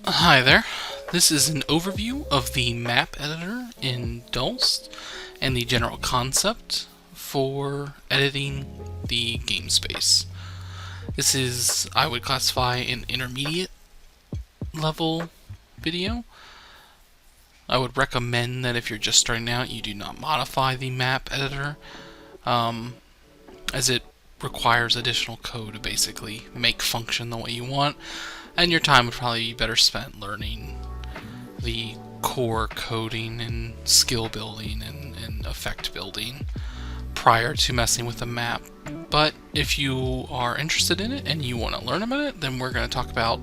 Hi there. This is an overview of the map editor in Dulst and the general concept for editing the game space. This is, I would classify, an intermediate level video. I would recommend that if you're just starting out, you do not modify the map editor, as it requires additional code to basically make function the way you want, and your time would probably be better spent learning the core coding and skill building and effect building prior to messing with the map. But if you are interested in it and you want to learn about it, then we're going to talk about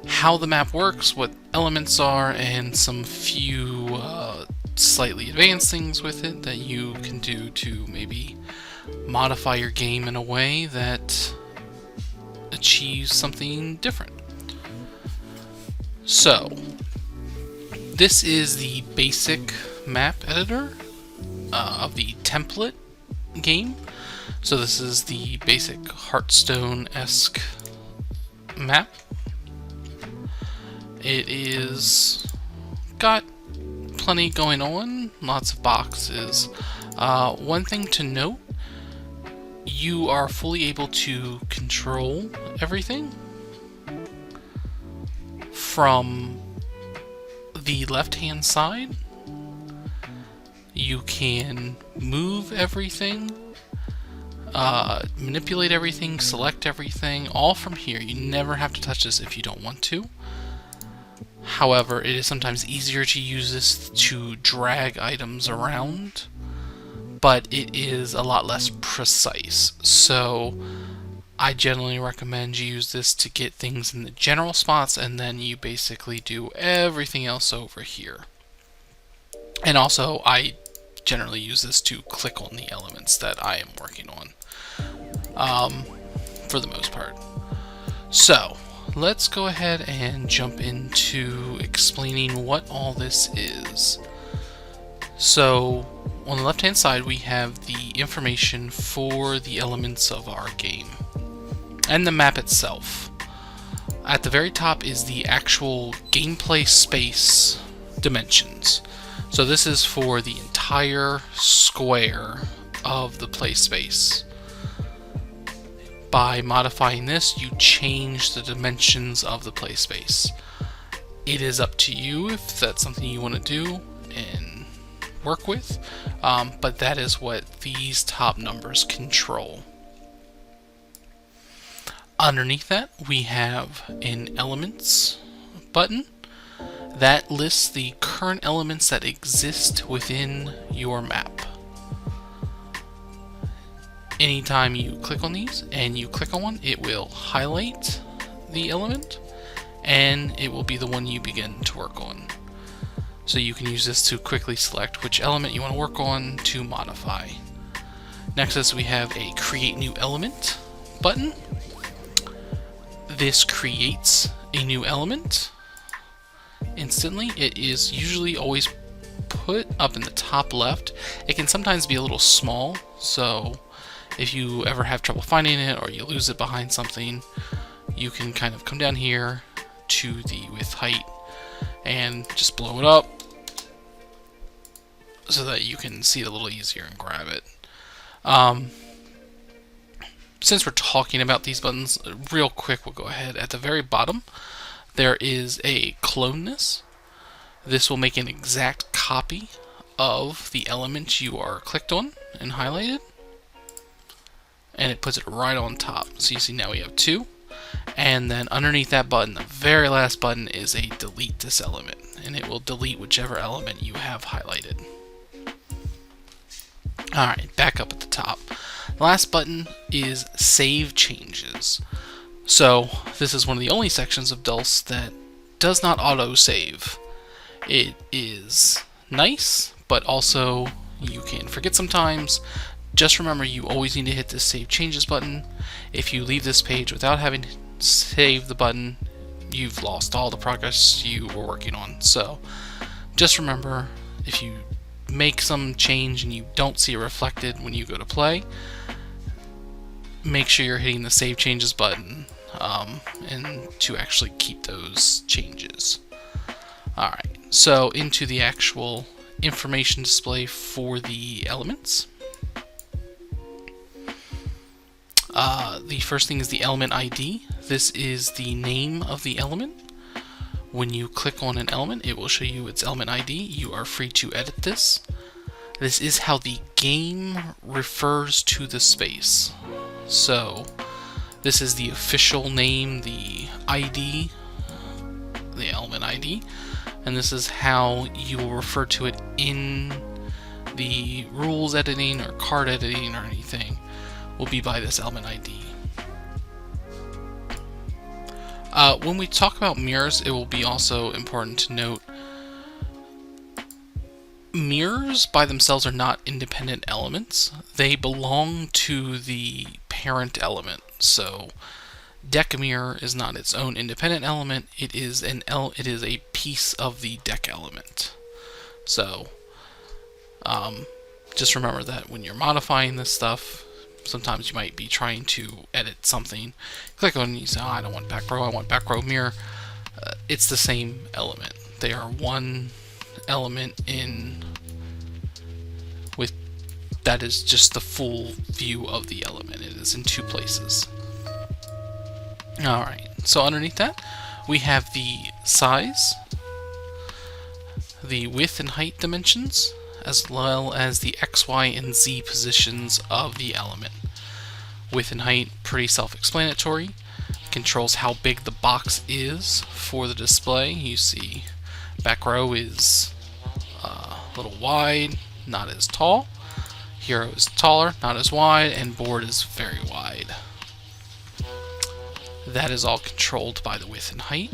how the map works, what elements are, and some few slightly advanced things with it that you can do to maybe modify your game in a way that achieves something different. So, this is the basic map editor of the template game. So this is the basic Hearthstone-esque map. It is got plenty going on, lots of boxes. One thing to note, you are fully able to control everything from the left-hand side. You can move everything, manipulate everything, select everything, all from here. You never have to touch this if you don't want to. However, it is sometimes easier to use this to drag items around, but it is a lot less precise. So I generally recommend you use this to get things in the general spots, and then you basically do everything else over here. And also, I generally use this to click on the elements that I am working on, for the most part. So, let's go ahead and jump into explaining what all this is. So, on the left-hand side, we have the information for the elements of our game and the map itself. At the very top is the actual gameplay space dimensions. So this is for the entire square of the play space. By modifying this, you change the dimensions of the play space. It is up to you if that's something you want to do and work with, but that is what these top numbers control. Underneath that, we have an Elements button that lists the current elements that exist within your map. Anytime you click on these and you click on one, it will highlight the element and it will be the one you begin to work on. So you can use this to quickly select which element you want to work on to modify. Next is we have a Create New Element button. This creates a new element instantly. It is usually always put up in the top left. It can sometimes be a little small, so if you ever have trouble finding it or you lose it behind something, you can kind of come down here to the with height and just blow it up so that you can see it a little easier and grab it. Since we're talking about these buttons, real quick, we'll go ahead. At the very bottom, there is a cloneness. This will make an exact copy of the element you are clicked on and highlighted, and it puts it right on top. So you see now we have two, and then underneath that button, the very last button is a delete this element, and it will delete whichever element you have highlighted. Alright, back up at the top. The last button is Save Changes. So this is one of the only sections of Dulst that does not auto-save. It is nice, but also you can forget sometimes. Just remember, you always need to hit this Save Changes button. If you leave this page without having saved the button, you've lost all the progress you were working on. So just remember, if you make some change and you don't see it reflected when you go to play, make sure you're hitting the Save Changes button and to actually keep those changes. Alright, so into the actual information display for the elements. The first thing is the element ID. This is the name of the element. When you click on an element, it will show you its element ID. You are free to edit this. This is how the game refers to the space. So, this is the official name, the ID, the element ID, and this is how you will refer to it in the rules editing or card editing or anything, will be by this element ID. When we talk about mirrors, it will be also important to note mirrors by themselves are not independent elements. They belong to the parent element. So deck mirror is not its own independent element. It is a piece of the deck element. So just remember that when you're modifying this stuff, sometimes you might be trying to edit something. Click on it and you say, oh, I don't want back row, I want back row mirror. It's the same element. They are one element in with that is just the full view of the element. It is in two places. Alright, so underneath that we have the size, the width and height dimensions, as well as the X, Y, and Z positions of the element. Width and height, pretty self-explanatory. Controls how big the box is for the display. You see back row is a little wide, not as tall. Hero is taller, not as wide, and board is very wide. That is all controlled by the width and height.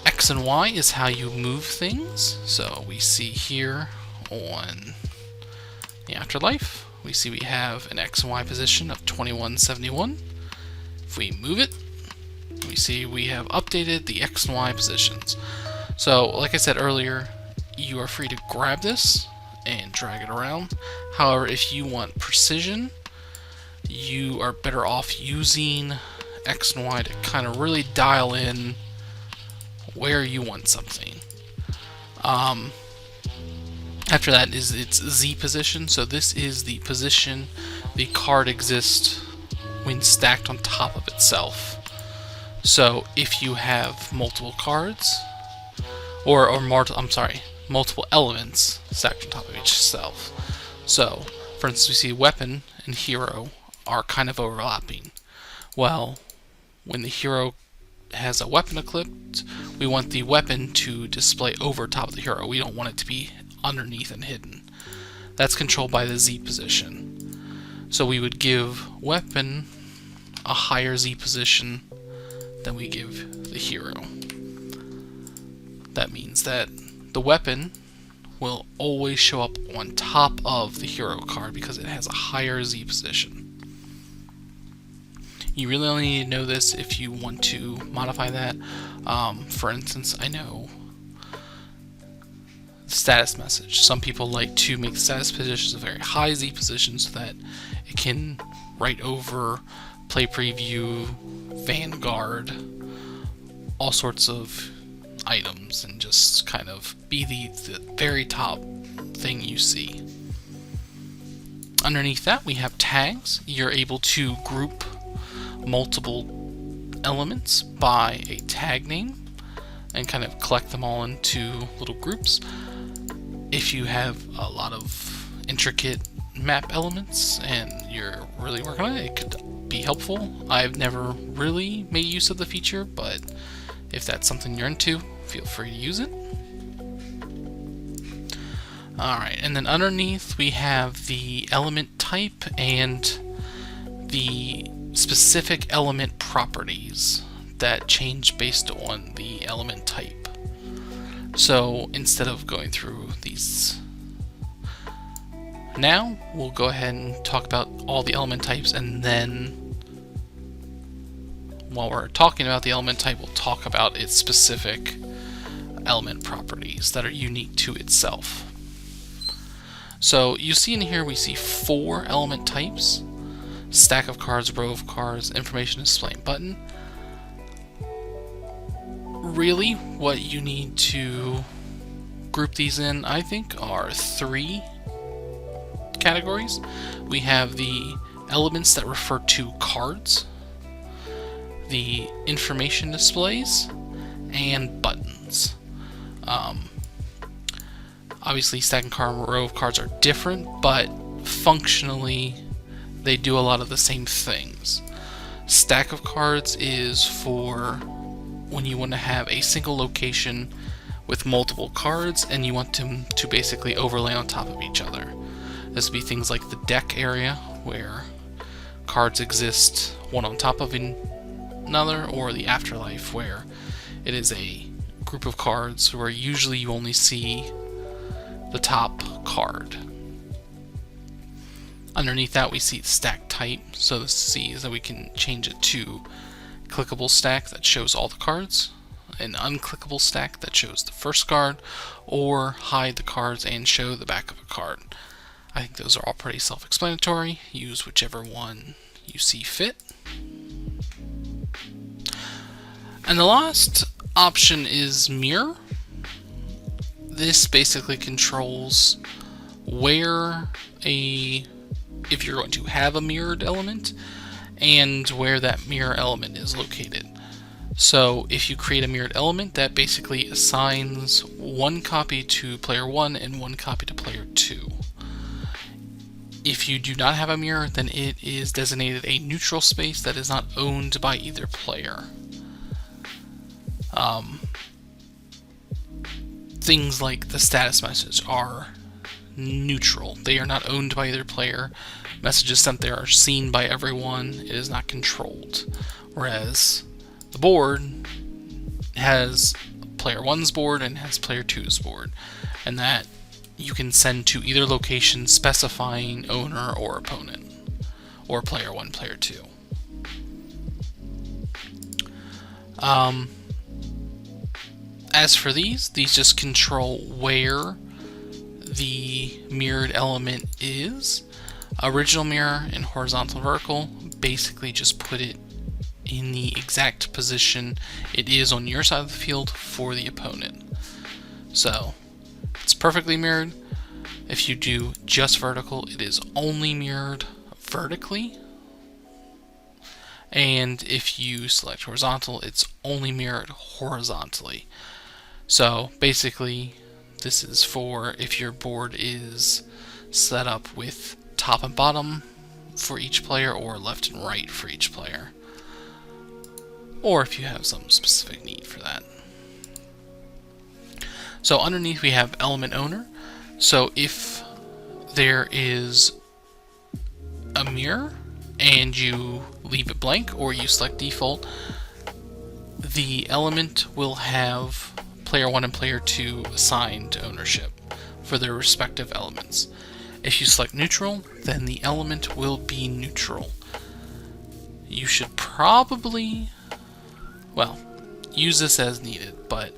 X and Y is how you move things. So we see here on the Afterlife, we see we have an X and Y position of 2171. If we move it, we see we have updated the X and Y positions. So, like I said earlier, you are free to grab this and drag it around. However, if you want precision, you are better off using X and Y to kind of really dial in where you want something. After that is its Z position. So this is the position the card exists when stacked on top of itself. So if you have multiple cards, multiple elements stacked on top of each self. So, for instance, we see weapon and hero are kind of overlapping. Well, when the hero has a weapon equipped, we want the weapon to display over top of the hero. We don't want it to be underneath and hidden. That's controlled by the Z position. So we would give weapon a higher Z position than we give the hero. That means that the weapon will always show up on top of the hero card because it has a higher Z position. You really only need to know this if you want to modify that. For instance, I know status message. Some people like to make status positions a very high Z position so that it can write over play preview, Vanguard, all sorts of items, and just kind of be the very top thing you see. Underneath that we have tags. You're able to group multiple elements by a tag name and kind of collect them all into little groups. If you have a lot of intricate map elements and you're really working on it, it could be helpful. I've never really made use of the feature, but if that's something you're into, feel free to use it. Alright, and then underneath we have the element type and the specific element properties that change based on the element type. So instead of going through these now, we'll go ahead and talk about all the element types, and then while we're talking about the element type, we'll talk about its specific element properties that are unique to itself. So you see in here we see 4 element types. stack of cards, row of cards, information display button. Really, what you need to group these in, I think, are 3 categories. We have the elements that refer to cards, the information displays, and buttons. Obviously, stack and card and row of cards are different, but functionally they do a lot of the same things. Stack of cards is for when you want to have a single location with multiple cards and you want them to basically overlay on top of each other. This would be things like the deck area, where cards exist one on top of another, or the afterlife, where it is a group of cards where usually you only see the top card. Underneath that, we see the stack type. So this is that we can change it to clickable stack that shows all the cards, an unclickable stack that shows the first card, or hide the cards and show the back of a card. I think those are all pretty self-explanatory. Use whichever one you see fit. And the last option is mirror. This basically controls if you're going to have a mirrored element, and where that mirror element is located. So if you create a mirrored element, that basically assigns 1 copy to player 1 and 1 copy to player 2. If you do not have a mirror, then it is designated a neutral space that is not owned by either player. Things like the status message are neutral. They are not owned by either player. Messages sent there are seen by everyone. It is not controlled. Whereas the board has player 1's board and has player 2's board, and that you can send to either location specifying owner or opponent, or player 1, player 2. As for these just control where the mirrored element is. Original mirror and horizontal and vertical basically just put it in the exact position it is on your side of the field for the opponent. So it's perfectly mirrored. If you do just vertical, it is only mirrored vertically. And if you select horizontal, it's only mirrored horizontally. So basically, this is for if your board is set up with top and bottom for each player, or left and right for each player, or if you have some specific need for that. So underneath we have element owner. So if there is a mirror and you leave it blank or you select default, the element will have player 1 and player 2 assigned ownership for their respective elements. If you select neutral, then the element will be neutral. You should probably, use this as needed, but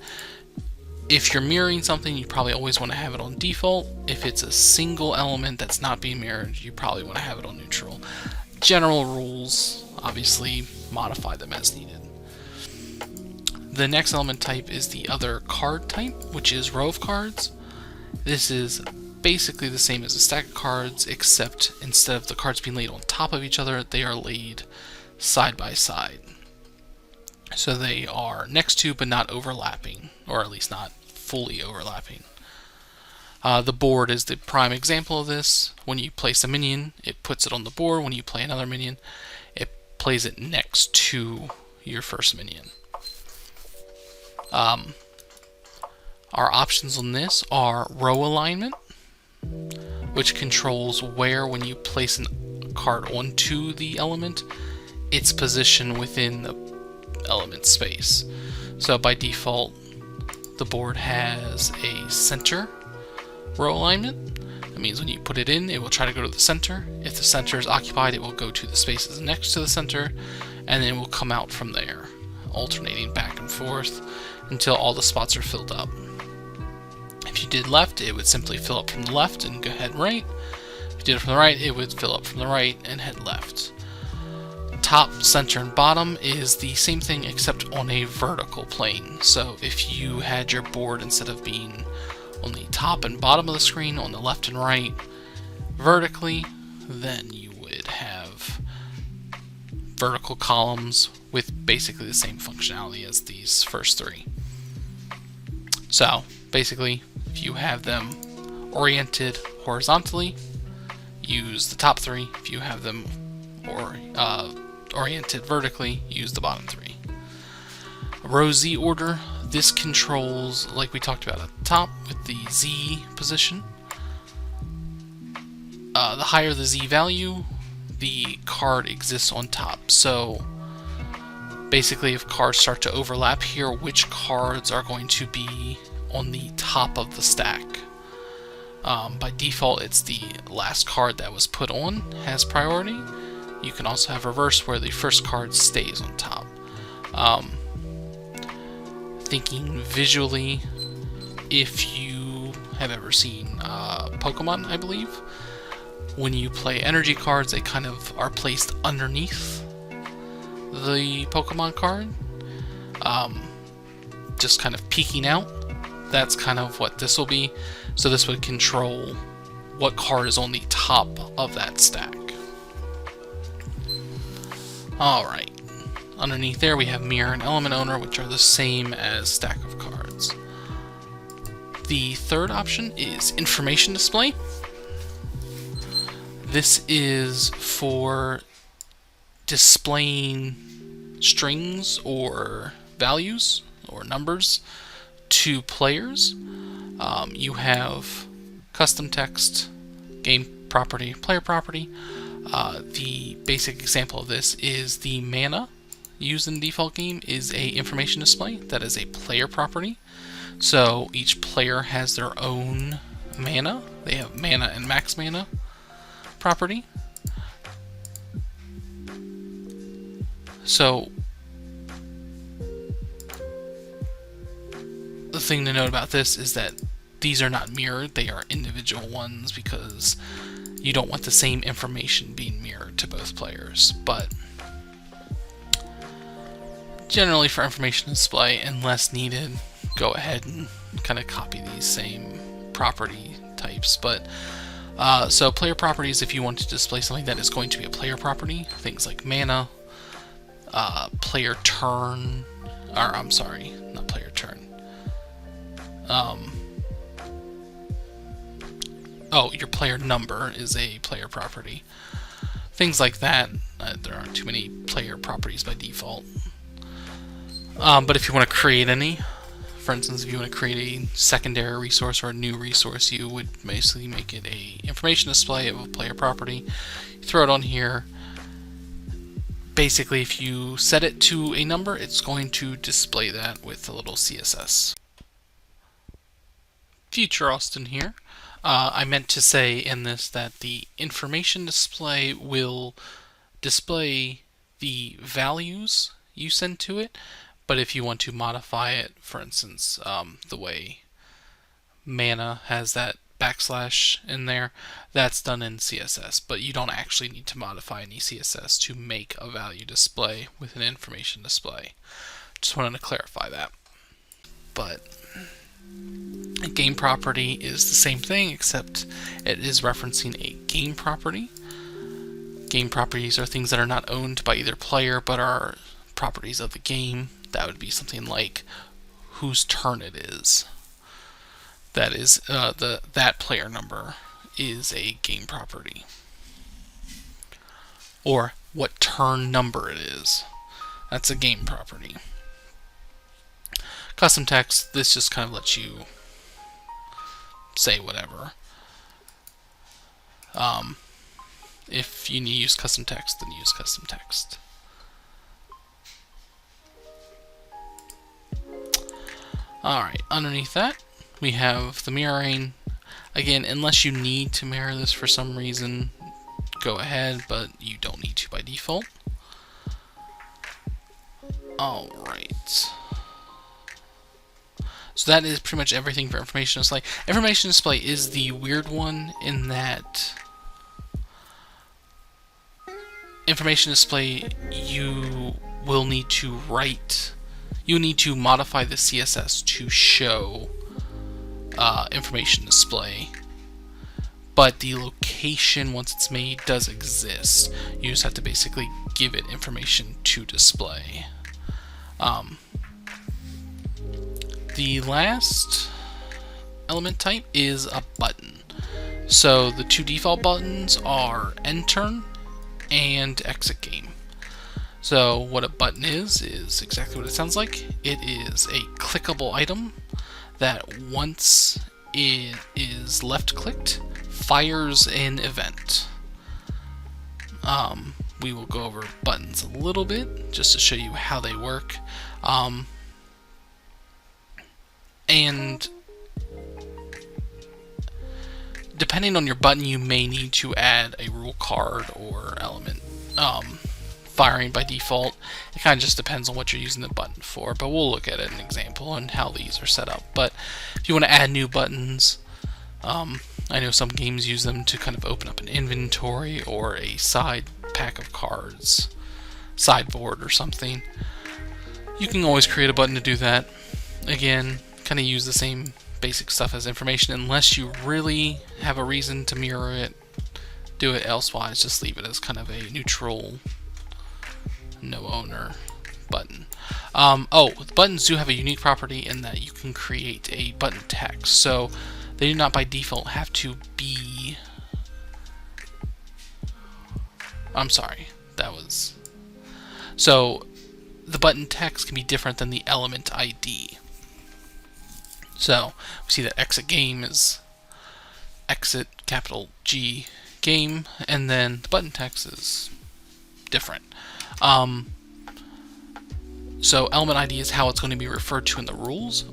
if you're mirroring something, you probably always want to have it on default. If it's a single element that's not being mirrored, you probably want to have it on neutral. General rules, obviously, modify them as needed. The next element type is the other card type, which is row of cards. This is basically the same as a stack of cards, except instead of the cards being laid on top of each other, they are laid side by side. So they are next to but not overlapping, or at least not fully overlapping. The board is the prime example of this. When you place a minion, it puts it on the board. When you play another minion, it plays it next to your first minion. Our options on this are row alignment, which controls where, when you place a card onto the element, its position within the element space. So by default, the board has a center row alignment. That means when you put it in, it will try to go to the center. If the center is occupied, it will go to the spaces next to the center, and then it will come out from there, alternating back and forth until all the spots are filled up. If you did left, it would simply fill up from the left and go head right. If you did it from the right, it would fill up from the right and head left. top, center, and bottom is the same thing except on a vertical plane. So if you had your board, instead of being on the top and bottom of the screen, on the left and right vertically, then you would have vertical columns with basically the same functionality as these first three. So basically, if you have them oriented horizontally, use the top three. If you have them oriented vertically, use the bottom three. Row Z order, this controls, like we talked about at the top with the Z position. The higher the Z value, the card exists on top. So basically, if cards start to overlap here, which cards are going to be on the top of the stack? By default, it's the last card that was put on has priority. You can also have reverse, where the first card stays on top. Thinking visually, if you have ever seen Pokemon, I believe, when you play energy cards, they kind of are placed underneath the Pokemon card, just kind of peeking out. That's kind of what this will be. So this would control what card is on the top of that stack. Alright, underneath there we have Mirror and Element Owner, which are the same as stack of cards. The third option is Information Display. This is for displaying strings or values or numbers to players. You have custom text, game property, player property. The basic example of this is the mana used in the default game is a information display that is a player property. So each player has their own mana. They have mana and max mana property. So the thing to note about this is that these are not mirrored, they are individual ones, because you don't want the same information being mirrored to both players. But generally, for information display, unless needed, go ahead and kind of copy these same property types. But so player properties, if you want to display something that is going to be a player property, things like mana, player turn, or I'm sorry, not player turn. Your player number is a player property. Things like that. There aren't too many player properties by default. But if you want to create any, for instance, if you want to create a secondary resource or a new resource, you would basically make it a information display of a player property. You throw it on here. Basically, if you set it to a number, it's going to display that with a little CSS. Future Austin here. I meant to say in this that the information display will display the values you send to it, but if you want to modify it, for instance, the way mana has that backslash in there, that's done in CSS, but you don't actually need to modify any CSS to make a value display with an information display. Just wanted to clarify that. But a game property is the same thing, except it is referencing a game property. Game properties are things that are not owned by either player, but are properties of the game. That would be something like whose turn it is. That is that player number is a game property. Or what turn number it is. That's a game property. Custom text, this just kind of lets you say whatever. If you need to use custom text, then use custom text. Alright, underneath that, we have the mirroring. Again, unless you need to mirror this for some reason, go ahead, but you don't need to by default. Alright. So that is pretty much everything for information display. Information display is the weird one in that, if you want to display something that is going to be a player property, things like mana, player turn, or I'm sorry, not player turn. Things like that, there aren't too many player properties by default. But if you want to create any, for instance, if you want to create a secondary resource or a new resource, you would basically make it a information display with an information display. Just wanted to clarify that. information display, you will need to modify the CSS to show information display. But the location, once it's made, does exist. You just have to basically give it information to display. The last element type is a button. So the two default buttons are end turn and exit game. So what a button is exactly what it sounds like. It is a clickable item that once it is left clicked, fires an event. We will go over buttons a little bit just to show you how they work. And depending on your button, you may need to add a rule card or element firing by default. It kind of just depends on what you're using the button for, but we'll look at an example on how these are set up. But if you want to add new buttons, I know some games use them to kind of open up an inventory or a side pack of cards, sideboard or something. You can always create a button to do that. Again, kind of use the same basic stuff as information. Unless you really have a reason to mirror it, do it. Elsewise, just leave it as kind of a neutral, no owner button. The buttons do have a unique property in that you can create a button text. So they do not by default have to be... So the button text can be different than the element ID. So we see that exit game is exit capital G game, and then the button text is different. So element ID is how it's going to be referred to in the rules.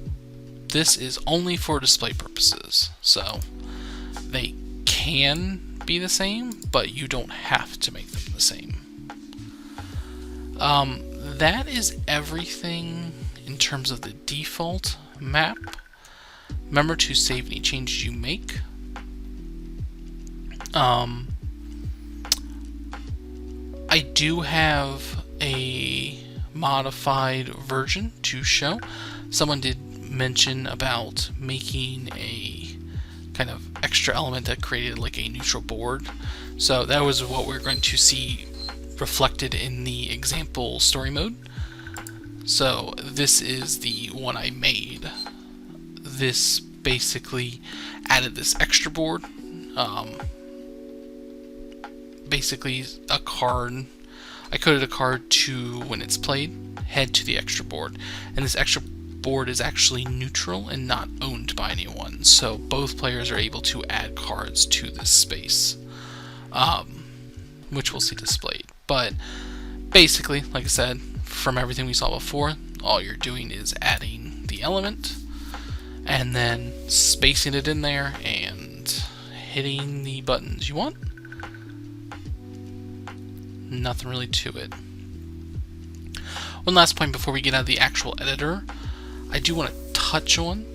This is only for display purposes, so they can be the same, but you don't have to make them the same. That is everything in terms of the default map. Remember to save any changes you make. I do have a modified version to show. Someone did mention about making a kind of extra element that created like a neutral board. So that was what we're going to see reflected in the example story mode. So this is the one I made. This basically added this extra board. Basically a card. I coded a card to, when it's played, head to the extra board. And this extra board is actually neutral and not owned by anyone. So both players are able to add cards to this space, which we'll see displayed. But basically, like I said, from everything we saw before, all you're doing is adding the element and then spacing it in there and hitting the buttons you want. Nothing really to it. One last point before we get out of the actual editor, I do want to touch on,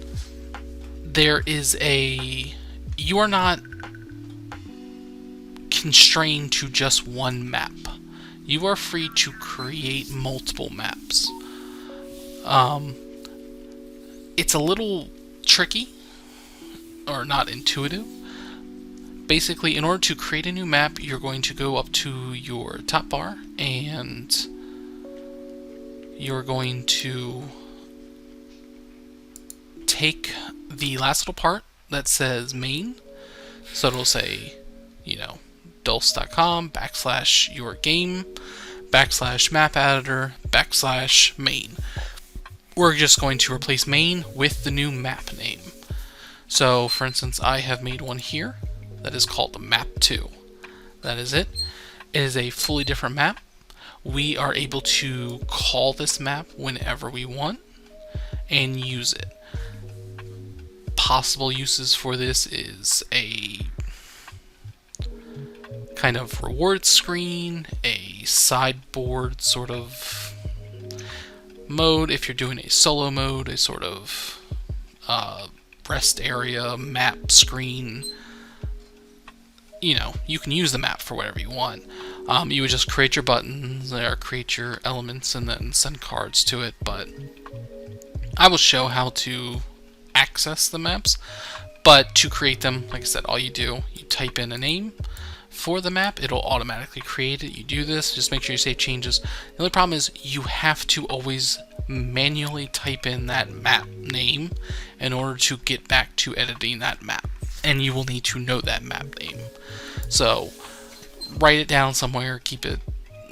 you are not constrained to just one map. You are free to create multiple maps. It's a little tricky, or not intuitive. Basically, in order to create a new map, you're going to go up to your top bar and you're going to take the last little part that says main. So it'll say, dulst.com / your game / map editor / main. We're just going to replace main with the new map name. So, for instance, I have made one here that is called map 2. That is it. It is a fully different map. We are able to call this map whenever we want and use it. Possible uses for this is a kind of reward screen, a sideboard sort of mode if you're doing a solo mode, a sort of rest area, map screen. You can use the map for whatever you want. You would just create your buttons or create your elements and then send cards to it, but I will show how to access the maps. But to create them, like I said, all you do, you type in a name for the map, it'll automatically create it. You do this, just make sure you save changes. The only problem is you have to always manually type in that map name in order to get back to editing that map. And you will need to know that map name. So write it down somewhere, keep it,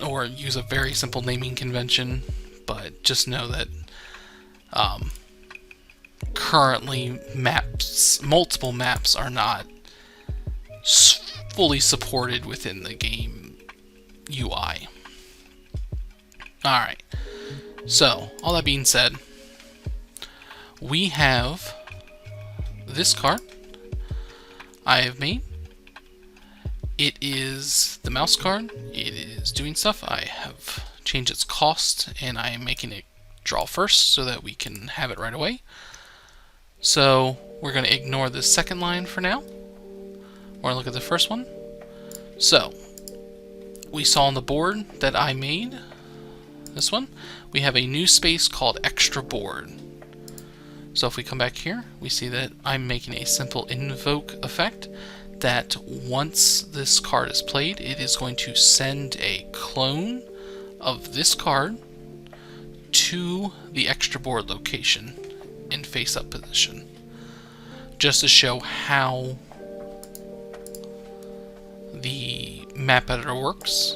or use a very simple naming convention, but just know that currently multiple maps are not fully supported within the game UI. Alright, so all that being said, we have this card I have made. It is the mouse card. It is doing stuff. I have changed its cost and I am making it draw first so that we can have it right away. So we're going to ignore the second line for now. We're going to look at the first one. So we saw on the board that I made, this one, we have a new space called extra board. So if we come back here, we see that I'm making a simple invoke effect that once this card is played, it is going to send a clone of this card to the extra board location in face-up position, just to show how the map editor works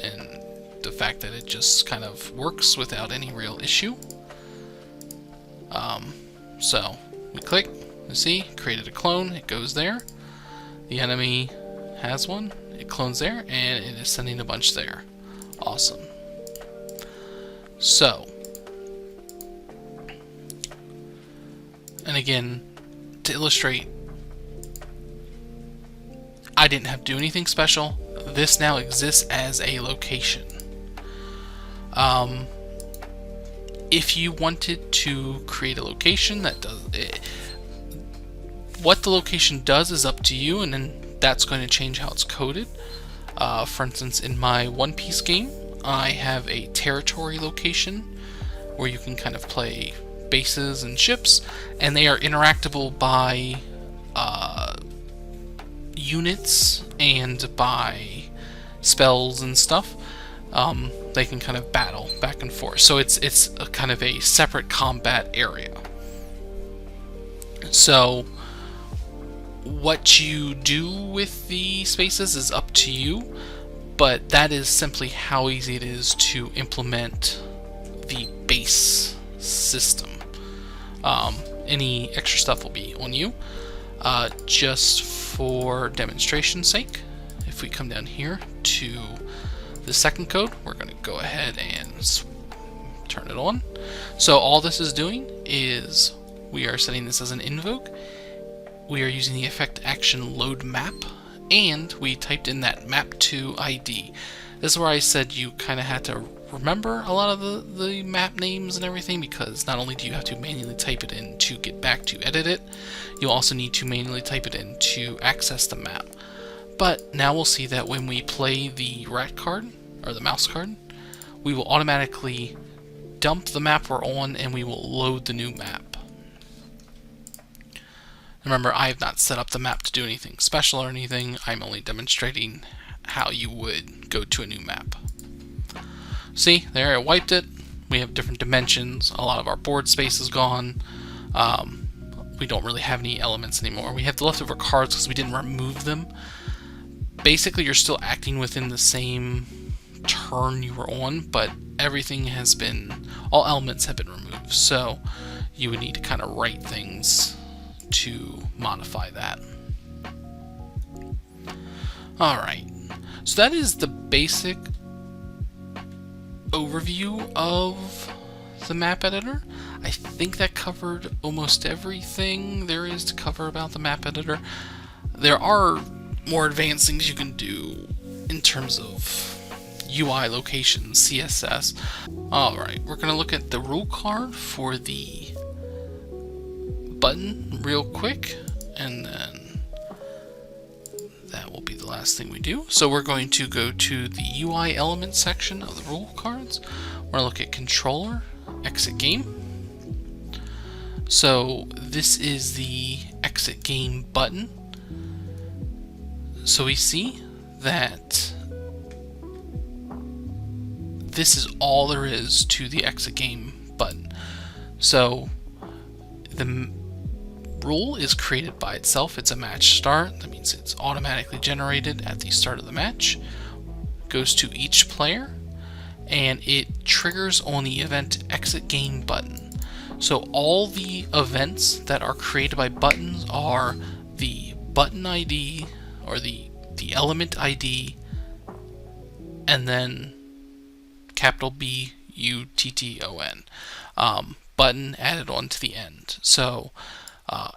and the fact that it just kind of works without any real issue. So we click, you see, created a clone, it goes there. The enemy has one, it clones there, and it is sending a bunch there. Awesome. So, and again, to illustrate, I didn't have to do anything special. This now exists as a location. If you wanted to create a location that does it, what the location does is up to you, and then that's going to change how it's coded. For instance, in my One Piece game, I have a territory location where you can kind of play bases and ships, and they are interactable by units and by spells and stuff. They can kind of battle back and forth. So it's a kind of a separate combat area. So what you do with the spaces is up to you, but that is simply how easy it is to implement the base system. Any extra stuff will be on you. Just for demonstration's sake, if we come down here to the second code, we're going to go ahead and turn it on. So all this is doing is we are setting this as an invoke. We are using the effect action load map, and we typed in that map to ID. This is where I said you kind of had to remember a lot of the map names and everything, because not only do you have to manually type it in to get back to edit it, you also need to manually type it in to access the map. But now we'll see that when we play the rat card, or the mouse card, we will automatically dump the map we're on and we will load the new map. Remember, I have not set up the map to do anything special or anything. I'm only demonstrating how you would go to a new map. See, there, it wiped it. We have different dimensions. A lot of our board space is gone. We don't really have any elements anymore. We have the leftover cards because we didn't remove them. Basically, you're still acting within the same turn you were on, but everything has been, all elements have been removed. So you would need to kind of write things to modify that. Alright, so that is the basic overview of the map editor. I think that covered almost everything there is to cover about the map editor. There are more advanced things you can do in terms of UI locations, CSS. Alright, we're going to look at the rule card for the button real quick, and then that will be the last last thing we do. So we're going to go to the UI element section of the rule cards. We're going to look at controller, exit game. So this is the exit game button. So we see that this is all there is to the exit game button. So the rule is created by itself. It's a match start. That means it's automatically generated at the start of the match. Goes to each player, and it triggers on the event exit game button. So all the events that are created by buttons are the button ID or the element ID, and then capital BUTTON, button added on to the end. So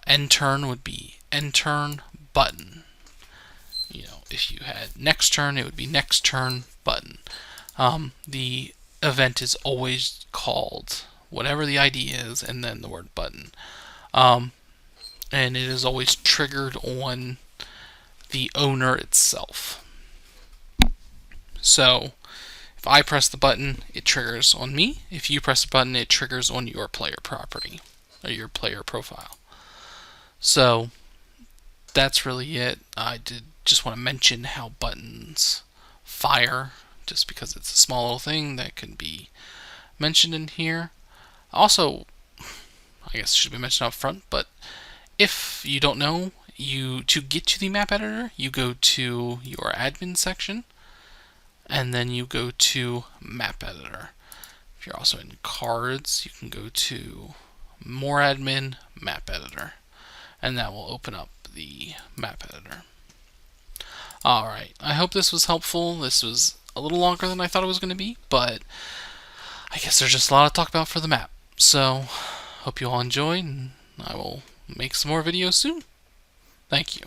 end turn would be end turn button. You know, if you had next turn, it would be next turn button. The event is always called whatever the ID is, and then the word button. And it is always triggered on the owner itself. So if I press the button, it triggers on me. If you press the button, it triggers on your player property or your player profile. So that's really it. I did just want to mention how buttons fire, just because it's a small little thing that can be mentioned in here. Also, I guess it should be mentioned up front, but if you don't know, to get to the map editor, you go to your admin section, and then you go to map editor. If you're also in cards, you can go to more admin, map editor, and that will open up the map editor. Alright, I hope this was helpful. This was a little longer than I thought it was going to be, but I guess there's just a lot to talk about for the map. So, hope you all enjoyed, and I will make some more videos soon. Thank you.